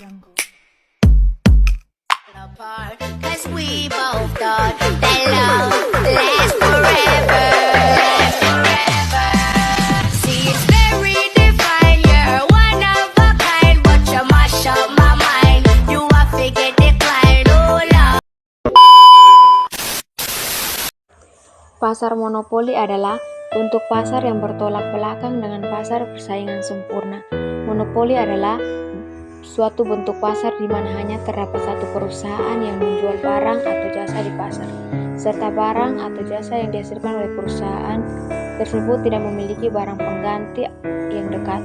Jungle. Apart, 'cause we both thought that love lasts forever. See, it's very divine, you're one of a kind, but you mash up my mind. You a forget decline, oh love. Pasar monopoli adalah bentuk pasar yang bertolak belakang dengan pasar persaingan sempurna. Monopoli adalah suatu bentuk pasar di mana hanya terdapat satu perusahaan yang menjual barang atau jasa di pasar, serta barang atau jasa yang dihasilkan oleh perusahaan tersebut tidak memiliki barang pengganti yang dekat.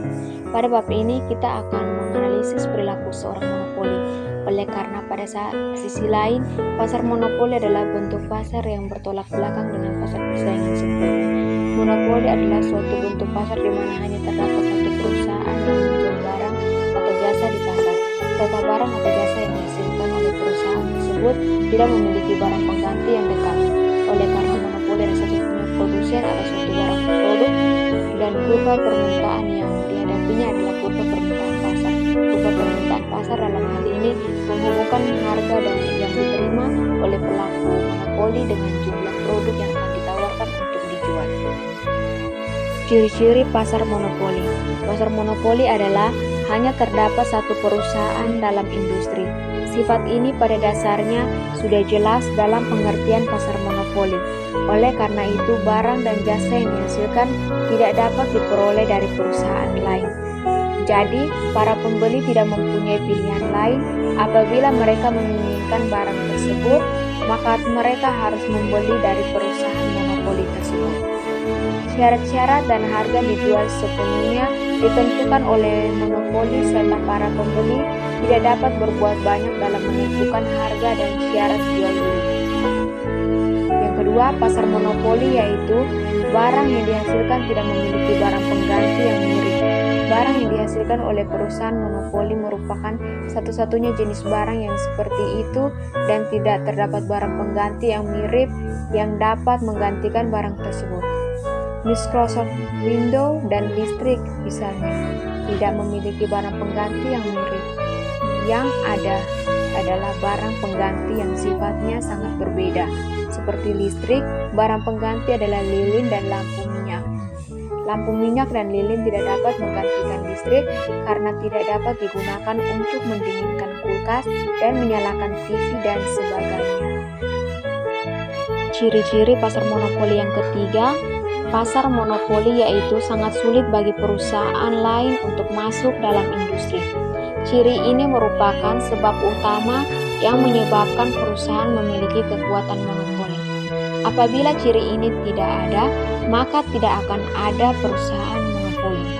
Pada bab ini kita akan menganalisis perilaku seorang monopoli. Oleh karena pada sisi lain, pasar monopoli adalah bentuk pasar yang bertolak belakang dengan pasar persaingan sempurna. Monopoli adalah suatu bentuk pasar di mana hanya terdapat satu perusahaan yang menjual barang atau jasa di pasar, serta barang atau jasa yang dihasilkan oleh perusahaan tersebut tidak memiliki barang pengganti yang dekat. Oleh karena monopoli adalah satu-satunya produsen atau suatu barang produk, dan kurva permintaan yang dihadapinya adalah kurva permintaan pasar. Kurva permintaan pasar dalam hal ini menghubungkan harga yang diterima oleh pelaku monopoli dengan jumlah produk yang akan ditawarkan untuk dijual. Ciri-ciri pasar monopoli. Pasar monopoli adalah hanya terdapat satu perusahaan dalam industri. Sifat ini pada dasarnya sudah jelas dalam pengertian pasar monopoli. Oleh karena itu, barang dan jasa yang dihasilkan tidak dapat diperoleh dari perusahaan lain. Jadi, para pembeli tidak mempunyai pilihan lain. Apabila mereka menginginkan barang tersebut, maka mereka harus membeli dari perusahaan monopoli tersebut. Syarat-syarat dan harga dijual sepenuhnya ditentukan oleh monopoli, serta para pembeli tidak dapat berbuat banyak dalam menentukan harga dan syarat jual beli. Yang kedua, pasar monopoli yaitu barang yang dihasilkan tidak memiliki barang pengganti yang mirip. Barang yang dihasilkan oleh perusahaan monopoli merupakan satu-satunya jenis barang yang seperti itu dan tidak terdapat barang pengganti yang mirip yang dapat menggantikan barang tersebut. Microsoft Windows dan listrik misalnya tidak memiliki barang pengganti yang mirip. Yang ada adalah barang pengganti yang sifatnya sangat berbeda. Seperti listrik, barang pengganti adalah lilin dan lampu minyak. Lampu minyak dan lilin tidak dapat menggantikan listrik karena tidak dapat digunakan untuk mendinginkan kulkas dan menyalakan TV dan sebagainya. Ciri-ciri pasar monopoli yang ketiga, pasar monopoli yaitu sangat sulit bagi perusahaan lain untuk masuk dalam industri. Ciri ini merupakan sebab utama yang menyebabkan perusahaan memiliki kekuatan monopoli. Apabila ciri ini tidak ada, maka tidak akan ada perusahaan monopoli.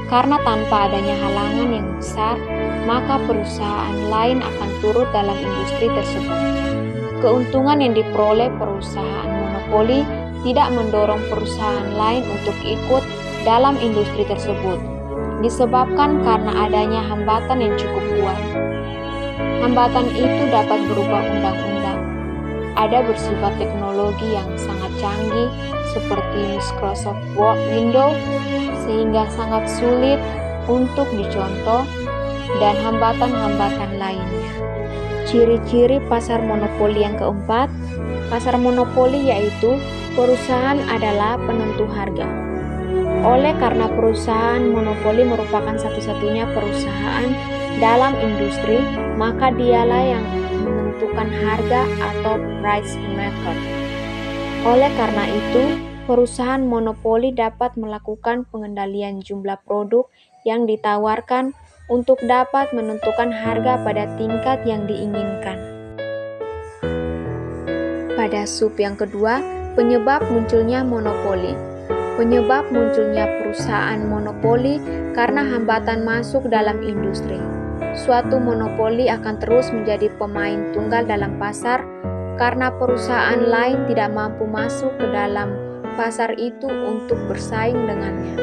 Karena tanpa adanya halangan yang besar, maka perusahaan lain akan turut dalam industri tersebut. Keuntungan yang diperoleh perusahaan monopoli tidak mendorong perusahaan lain untuk ikut dalam industri tersebut, disebabkan karena adanya hambatan yang cukup kuat. Hambatan itu dapat berupa undang-undang. Ada bersifat teknologi yang sangat canggih seperti Microsoft Windows sehingga sangat sulit untuk dicontoh, dan hambatan-hambatan lainnya. Ciri-ciri pasar monopoli yang keempat, pasar monopoli yaitu perusahaan adalah penentu harga. Oleh karena perusahaan monopoli merupakan satu-satunya perusahaan dalam industri, maka dialah yang menentukan harga atau price maker. Oleh karena itu, perusahaan monopoli dapat melakukan pengendalian jumlah produk yang ditawarkan untuk dapat menentukan harga pada tingkat yang diinginkan. Pada sub yang kedua, penyebab munculnya monopoli. Penyebab munculnya perusahaan monopoli karena hambatan masuk dalam industri. Suatu monopoli akan terus menjadi pemain tunggal dalam pasar karena perusahaan lain tidak mampu masuk ke dalam pasar itu untuk bersaing dengannya.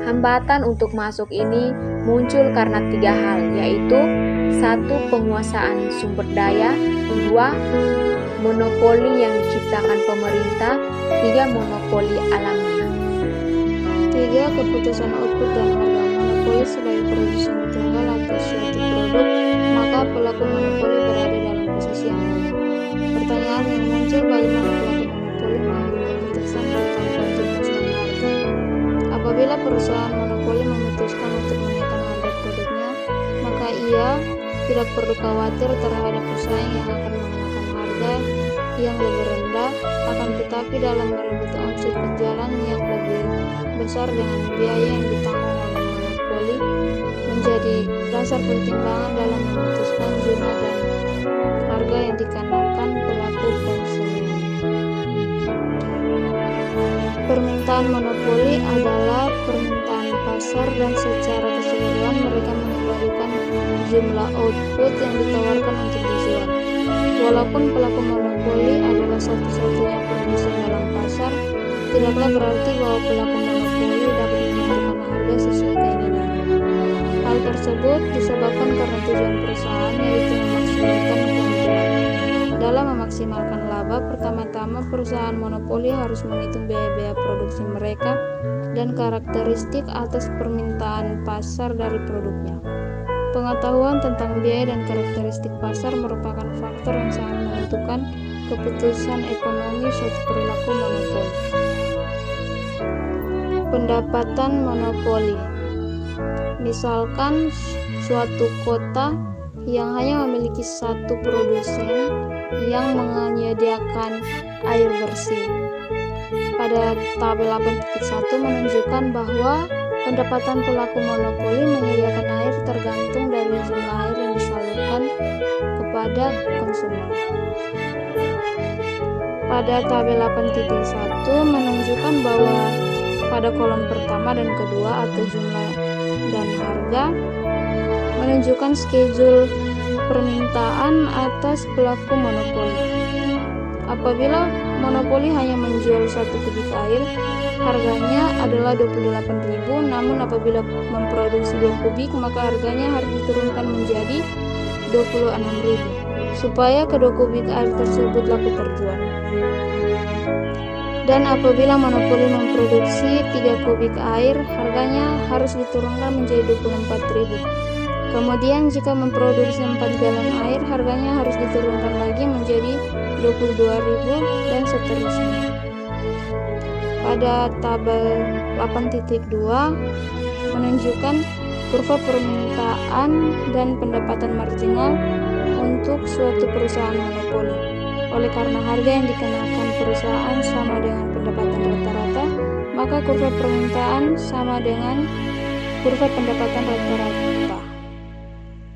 Hambatan untuk masuk ini muncul karena tiga hal, yaitu 1. Penguasaan sumber daya, 2. Monopoli yang diciptakan pemerintah, 3. Monopoli alamiah. 3. Keputusan output dan harga. monopoli sebagai produsen tunggal atas suatu produk, maka pelaku monopoli berada dalam posisi yang lemah. Pertanyaan yang muncul, bagaimana pelaku monopoli mengambil keputusan tentang kuantitas dan harga? Apabila perusahaan monopoli memutuskan untuk menaikkan harga produknya, maka ia tidak perlu khawatir terhadap pesaing yang akan mengenakan harga yang lebih rendah, akan tetapi dalam merebut omset penjualan yang lebih besar dengan biaya yang ditanggung oleh monopoli menjadi dasar pertimbangan dalam memutuskan jumlah dan harga yang dikenakan pelaku konsumen. Permintaan monopoli adalah permintaan pasar dan secara keseluruhan mereka mengembalikan jumlah output yang ditawarkan untuk dijual. Walaupun pelaku monopoli adalah satu-satunya produsen dalam pasar, tidaklah berarti bahwa pelaku monopoli dapat menentukan harga sesuai keinginannya. Hal tersebut disebabkan karena tujuan perusahaan yaitu memaksimalkan keuntungan. Dalam memaksimalkan laba, pertama-tama perusahaan monopoli harus menghitung biaya-biaya produksi mereka dan karakteristik atas permintaan pasar dari produknya. Pengetahuan tentang biaya dan karakteristik pasar merupakan faktor yang sangat menentukan keputusan ekonomi suatu perilaku monopoli. Pendapatan monopoli. Misalkan suatu kota yang hanya memiliki satu produsen yang menyediakan air bersih. Pada tabel 8.1 menunjukkan bahwa pendapatan pelaku monopoli menyediakan air tergantung dari jumlah air yang disalurkan kepada konsumen. Pada tabel 8.1 menunjukkan bahwa pada kolom pertama dan kedua atau jumlah dan harga menunjukkan schedule permintaan atas pelaku monopoli. Apabila monopoli hanya menjual 1 kubik air, harganya adalah 28.000, namun apabila memproduksi 2 kubik, maka harganya harus diturunkan menjadi 26.000 supaya kedua kubik air tersebut laku terjual. Dan apabila monopoli memproduksi 3 kubik air, harganya harus diturunkan menjadi 24.000. Kemudian jika memproduksi 4 galon air, harganya harus diturunkan lagi menjadi 22.000 dan seterusnya. Pada tabel 8.2 menunjukkan kurva permintaan dan pendapatan marginal untuk suatu perusahaan monopoli. Oleh karena harga yang dikenakan perusahaan sama dengan pendapatan rata-rata, maka kurva permintaan sama dengan kurva pendapatan rata-rata.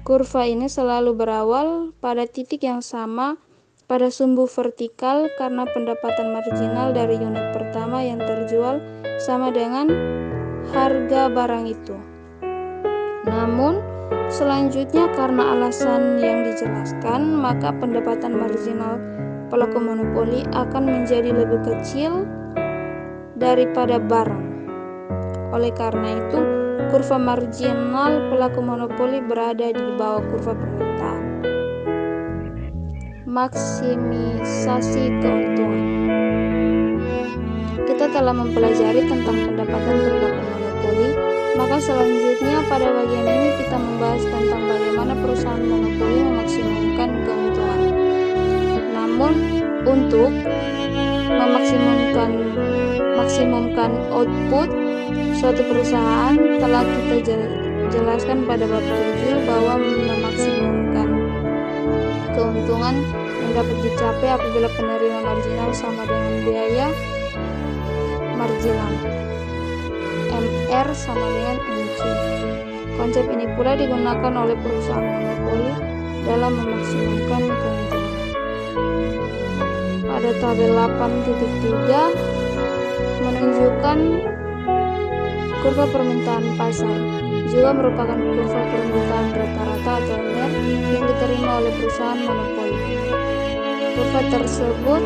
Kurva ini selalu berawal pada titik yang sama pada sumbu vertikal karena pendapatan marginal dari unit pertama yang terjual sama dengan harga barang itu. Namun, selanjutnya karena alasan yang dijelaskan, maka pendapatan marginal pelaku monopoli akan menjadi lebih kecil daripada barang. Oleh karena itu, kurva marginal pelaku monopoli berada di bawah kurva permintaan. Maksimisasi keuntungan. Kita telah mempelajari tentang pendapatan pelaku monopoli, maka selanjutnya pada bagian ini kita membahas tentang bagaimana perusahaan monopoli memaksimalkan keuntungan. Namun, untuk maksimumkan output suatu perusahaan telah kita jelaskan pada bab 7 bahwa memaksimumkan keuntungan yang dapat dicapai apabila penerima marginal sama dengan biaya marginal. MR sama dengan MC. Konsep ini pula digunakan oleh perusahaan monopoli dalam memaksimumkan keuntungan. Pada tabel 8.3 menunjukkan kurva permintaan pasar, juga merupakan kurva permintaan rata-rata atau MR yang diterima oleh perusahaan monopoli. Kurva tersebut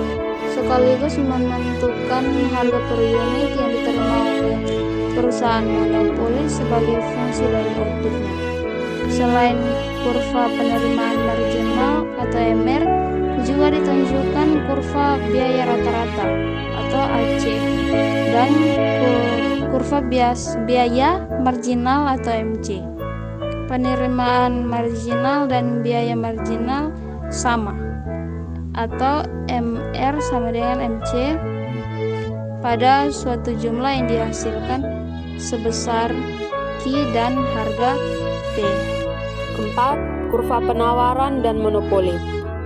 sekaligus menentukan harga per unit yang diterima oleh perusahaan monopoli sebagai fungsi dari outputnya. Selain kurva penerimaan marginal atau MR, juga ditunjukkan kurva biaya rata-rata atau AC dan Kurva biaya marginal atau MC. Penerimaan marginal dan biaya marginal sama, atau MR sama dengan MC pada suatu jumlah yang dihasilkan sebesar Q dan harga P. Keempat, kurva penawaran dan monopoli.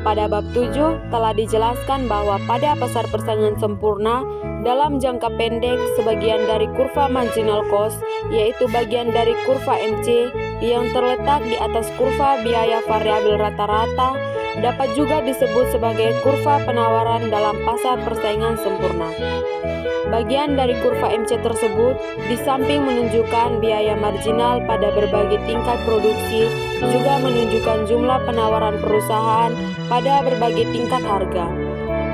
Pada bab 7 telah dijelaskan bahwa pada pasar persaingan sempurna dalam jangka pendek sebagian dari kurva marginal cost, yaitu bagian dari kurva MC yang terletak di atas kurva biaya variabel rata-rata, dapat juga disebut sebagai kurva penawaran dalam pasar persaingan sempurna. Bagian dari kurva MC tersebut, di samping menunjukkan biaya marginal pada berbagai tingkat produksi, juga menunjukkan jumlah penawaran perusahaan pada berbagai tingkat harga.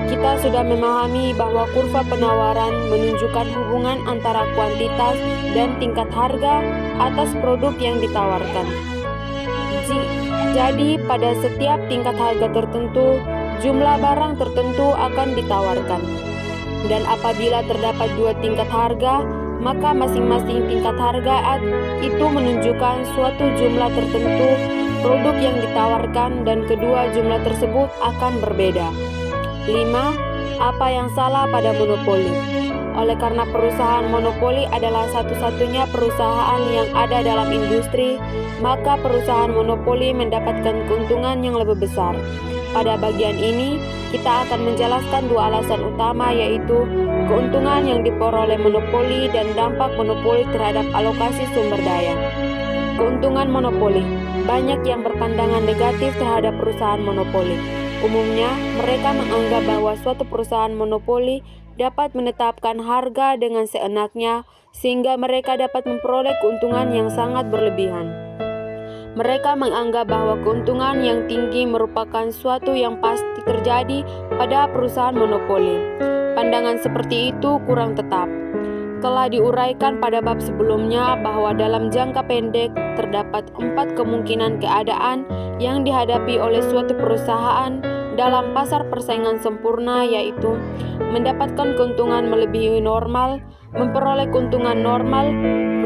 Kita sudah memahami bahwa kurva penawaran menunjukkan hubungan antara kuantitas dan tingkat harga atas produk yang ditawarkan. Jadi, pada setiap tingkat harga tertentu, jumlah barang tertentu akan ditawarkan. Dan apabila terdapat dua tingkat harga, maka masing-masing tingkat harga itu menunjukkan suatu jumlah tertentu produk yang ditawarkan dan kedua jumlah tersebut akan berbeda. 5. Apa yang salah pada monopoli? Oleh karena perusahaan monopoli adalah satu-satunya perusahaan yang ada dalam industri, maka perusahaan monopoli mendapatkan keuntungan yang lebih besar. Pada bagian ini, kita akan menjelaskan dua alasan utama, yaitu keuntungan yang diperoleh monopoli dan dampak monopoli terhadap alokasi sumber daya. Keuntungan monopoli. Banyak yang berpandangan negatif terhadap perusahaan monopoli. Umumnya, mereka menganggap bahwa suatu perusahaan monopoli dapat menetapkan harga dengan seenaknya, sehingga mereka dapat memperoleh keuntungan yang sangat berlebihan. Mereka menganggap bahwa keuntungan yang tinggi merupakan suatu yang pasti terjadi pada perusahaan monopoli. Pandangan seperti itu kurang tetap. Telah diuraikan pada bab sebelumnya bahwa dalam jangka pendek terdapat 4 kemungkinan keadaan yang dihadapi oleh suatu perusahaan dalam pasar persaingan sempurna, yaitu mendapatkan keuntungan melebihi normal, memperoleh keuntungan normal,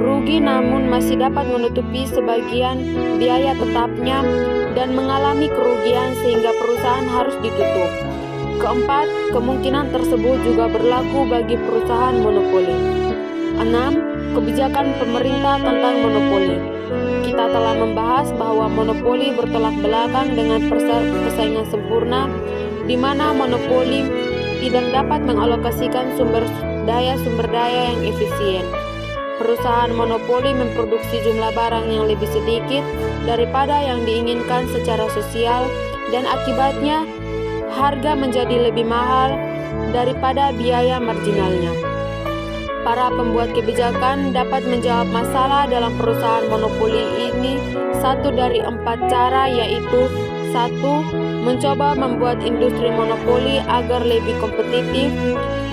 rugi namun masih dapat menutupi sebagian biaya tetapnya, dan mengalami kerugian sehingga perusahaan harus ditutup. Keempat, kemungkinan tersebut juga berlaku bagi perusahaan monopoli. 6. Kebijakan pemerintah tentang monopoli. Kita telah membahas bahwa monopoli bertolak belakang dengan persaingan sempurna, di mana monopoli tidak dapat mengalokasikan sumber daya yang efisien. Perusahaan monopoli memproduksi jumlah barang yang lebih sedikit daripada yang diinginkan secara sosial, dan akibatnya harga menjadi lebih mahal daripada biaya marginalnya. Para pembuat kebijakan dapat menjawab masalah dalam perusahaan monopoli ini satu dari 4 cara, yaitu 1. Mencoba membuat industri monopoli agar lebih kompetitif.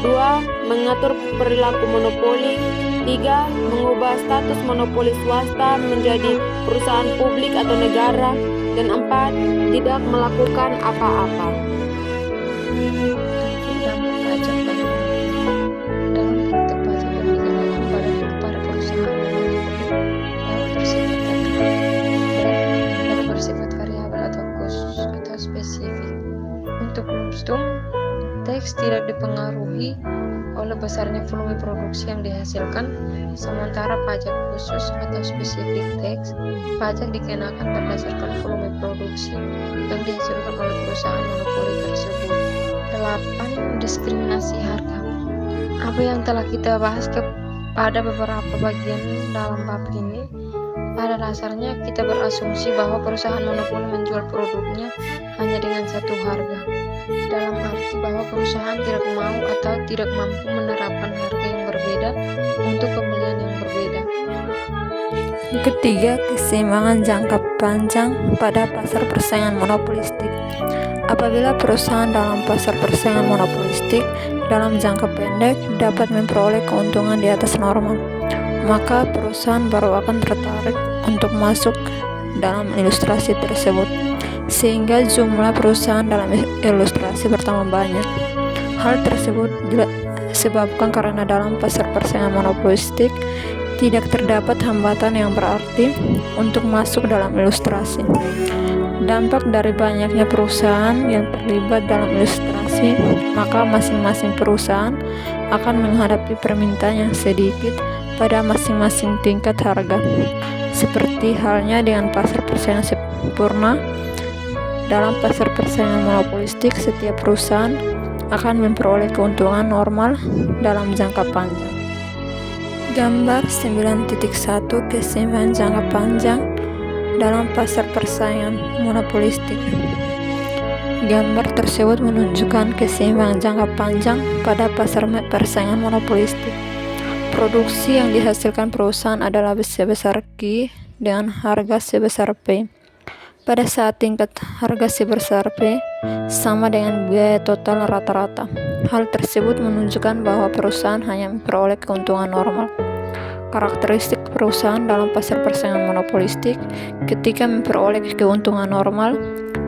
2. Mengatur perilaku monopoli. 3. Mengubah status monopoli swasta menjadi perusahaan publik atau negara. Dan 4. Tidak melakukan apa-apa. Dampak pajak pada dalam praktek pajak yang dikenakan pada perusahaan monopoli yang bersifat tetap dan bersifat variabel atau khusus atau spesifik. Untuk lump sum, teks tidak dipengaruhi oleh besarnya volume produksi yang dihasilkan, sementara pajak khusus atau spesifik teks, pajak dikenakan berdasarkan volume produksi yang dihasilkan oleh perusahaan monopoli tersebut. 8. Diskriminasi harga. Apa yang telah kita bahas pada beberapa bagian dalam bab ini, pada dasarnya kita berasumsi bahwa perusahaan monopoli menjual produknya hanya dengan satu harga, dalam arti bahwa perusahaan tidak mau atau tidak mampu menerapkan harga yang berbeda untuk pembelian yang berbeda. Ketiga, keseimbangan jangka panjang pada pasar persaingan monopolistik. Apabila perusahaan dalam pasar persaingan monopolistik dalam jangka pendek dapat memperoleh keuntungan di atas normal, maka perusahaan baru akan tertarik untuk masuk dalam ilustrasi tersebut, sehingga jumlah perusahaan dalam ilustrasi bertambah banyak. Hal tersebut disebabkan karena dalam pasar persaingan monopolistik tidak terdapat hambatan yang berarti untuk masuk dalam ilustrasi. Dampak dari banyaknya perusahaan yang terlibat dalam ilustrasi, maka masing-masing perusahaan akan menghadapi permintaan yang sedikit pada masing-masing tingkat harga. Seperti halnya dengan pasar persaingan sempurna, dalam pasar persaingan monopolistik setiap perusahaan akan memperoleh keuntungan normal dalam jangka panjang. Gambar 9.1 keseimbangan jangka panjang dalam pasar persaingan monopolistik. Gambar tersebut menunjukkan keseimbangan jangka panjang pada pasar persaingan monopolistik. Produksi yang dihasilkan perusahaan adalah sebesar Q dengan harga sebesar P. Pada saat tingkat harga sebesar P sama dengan biaya total rata-rata. Hal tersebut menunjukkan bahwa perusahaan hanya memperoleh keuntungan normal. Karakteristik perusahaan dalam pasar persaingan monopolistik ketika memperoleh keuntungan normal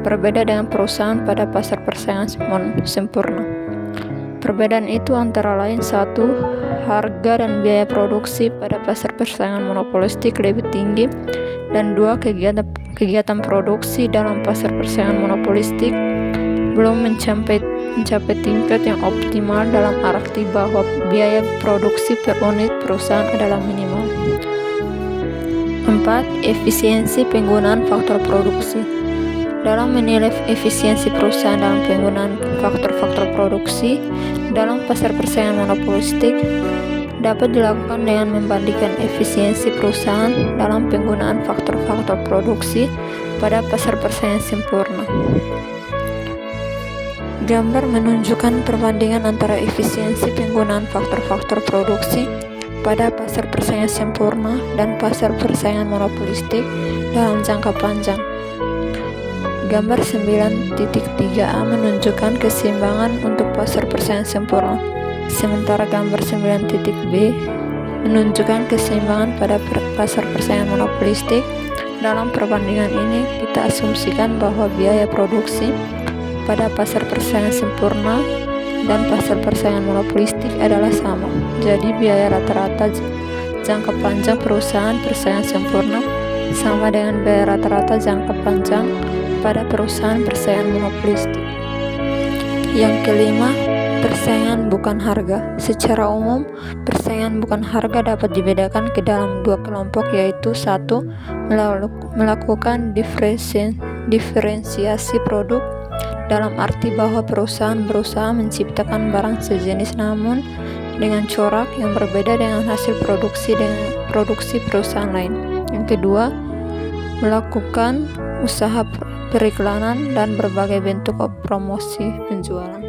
berbeda dengan perusahaan pada pasar persaingan sempurna. Perbedaan itu antara lain: 1. Harga dan biaya produksi pada pasar persaingan monopolistik lebih tinggi, dan 2. Kegiatan produksi dalam pasar persaingan monopolistik belum mencapai tingkat yang optimal, dalam arti bahwa biaya produksi per unit perusahaan adalah minimal. 4. Efisiensi penggunaan faktor produksi. Dalam menilai efisiensi perusahaan dalam penggunaan faktor-faktor produksi dalam pasar persaingan monopolistik dapat dilakukan dengan membandingkan efisiensi perusahaan dalam penggunaan faktor-faktor produksi pada pasar persaingan sempurna. Gambar menunjukkan perbandingan antara efisiensi penggunaan faktor-faktor produksi pada pasar persaingan sempurna dan pasar persaingan monopolistik dalam jangka panjang. Gambar 9.3a menunjukkan keseimbangan untuk pasar persaingan sempurna, sementara gambar 9.b menunjukkan keseimbangan pada pasar persaingan monopolistik. Dalam perbandingan ini, kita asumsikan bahwa biaya produksi pada pasar persaingan sempurna dan pasar persaingan monopolistik adalah sama. Jadi biaya rata-rata jangka panjang perusahaan persaingan sempurna sama dengan biaya rata-rata jangka panjang pada perusahaan persaingan monopolistik. Yang kelima, persaingan bukan harga. Secara umum, persaingan bukan harga dapat dibedakan ke dalam dua kelompok, yaitu 1. Melakukan diferensiasi produk, dalam arti bahwa perusahaan berusaha menciptakan barang sejenis namun dengan corak yang berbeda dengan hasil produksi perusahaan lain. Yang kedua, melakukan usaha periklanan dan berbagai bentuk promosi penjualan.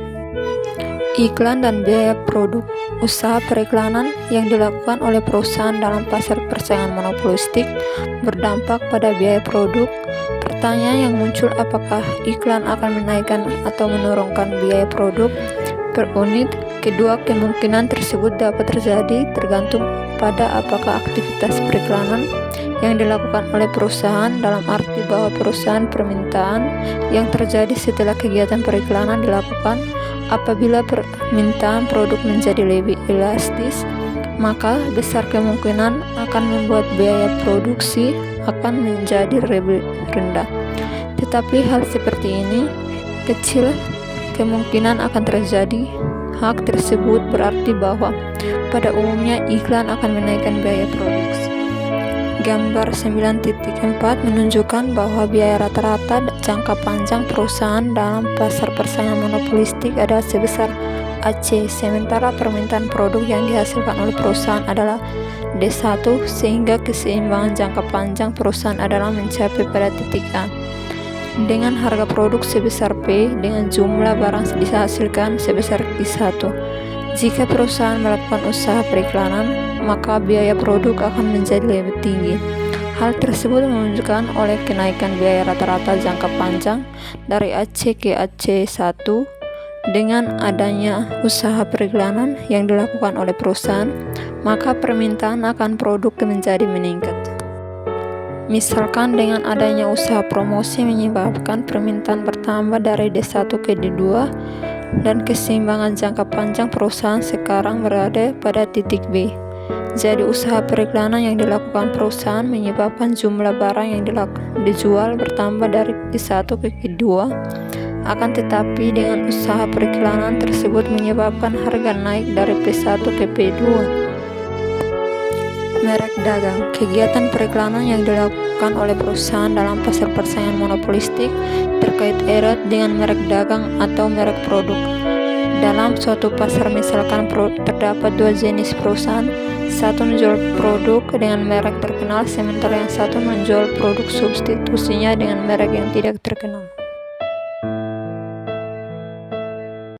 Iklan dan biaya produk. Usaha periklanan yang dilakukan oleh perusahaan dalam pasar persaingan monopolistik berdampak pada biaya produk. Pertanyaan yang muncul, apakah iklan akan menaikkan atau menurunkan biaya produk per unit? Kedua kemungkinan tersebut dapat terjadi tergantung pada apakah aktivitas periklanan yang dilakukan oleh perusahaan, dalam arti bahwa perusahaan permintaan yang terjadi setelah kegiatan periklanan dilakukan. Apabila permintaan produk menjadi lebih elastis, maka besar kemungkinan akan membuat biaya produksi akan menjadi lebih rendah. Tetapi hal seperti ini kecil kemungkinan akan terjadi. Hal tersebut berarti bahwa pada umumnya iklan akan menaikkan biaya produksi. Gambar 9.4 menunjukkan bahwa biaya rata-rata jangka panjang perusahaan dalam pasar persaingan monopolistik adalah sebesar AC, sementara permintaan produk yang dihasilkan oleh perusahaan adalah D1, sehingga keseimbangan jangka panjang perusahaan adalah mencapai pada titik A. Dengan harga produk sebesar P dengan jumlah barang dihasilkan sebesar Q1. Jika perusahaan melakukan usaha periklanan, maka biaya produk akan menjadi lebih tinggi. Hal tersebut menunjukkan oleh kenaikan biaya rata-rata jangka panjang dari AC ke AC1 dengan adanya usaha periklanan yang dilakukan oleh perusahaan, maka permintaan akan produk menjadi meningkat. Misalkan dengan adanya usaha promosi menyebabkan permintaan bertambah dari D1 ke D2, dan keseimbangan jangka panjang perusahaan sekarang berada pada titik B. Jadi usaha periklanan yang dilakukan perusahaan menyebabkan jumlah barang yang dijual bertambah dari P1 ke P2. Akan tetapi dengan usaha periklanan tersebut menyebabkan harga naik dari P1 ke P2. Merek dagang. Kegiatan periklanan yang dilakukan oleh perusahaan dalam pasar persaingan monopolistik terkait erat dengan merek dagang atau merek produk. Dalam suatu pasar misalkan terdapat dua jenis perusahaan, satu menjual produk dengan merek terkenal sementara yang satu menjual produk substitusinya dengan merek yang tidak terkenal.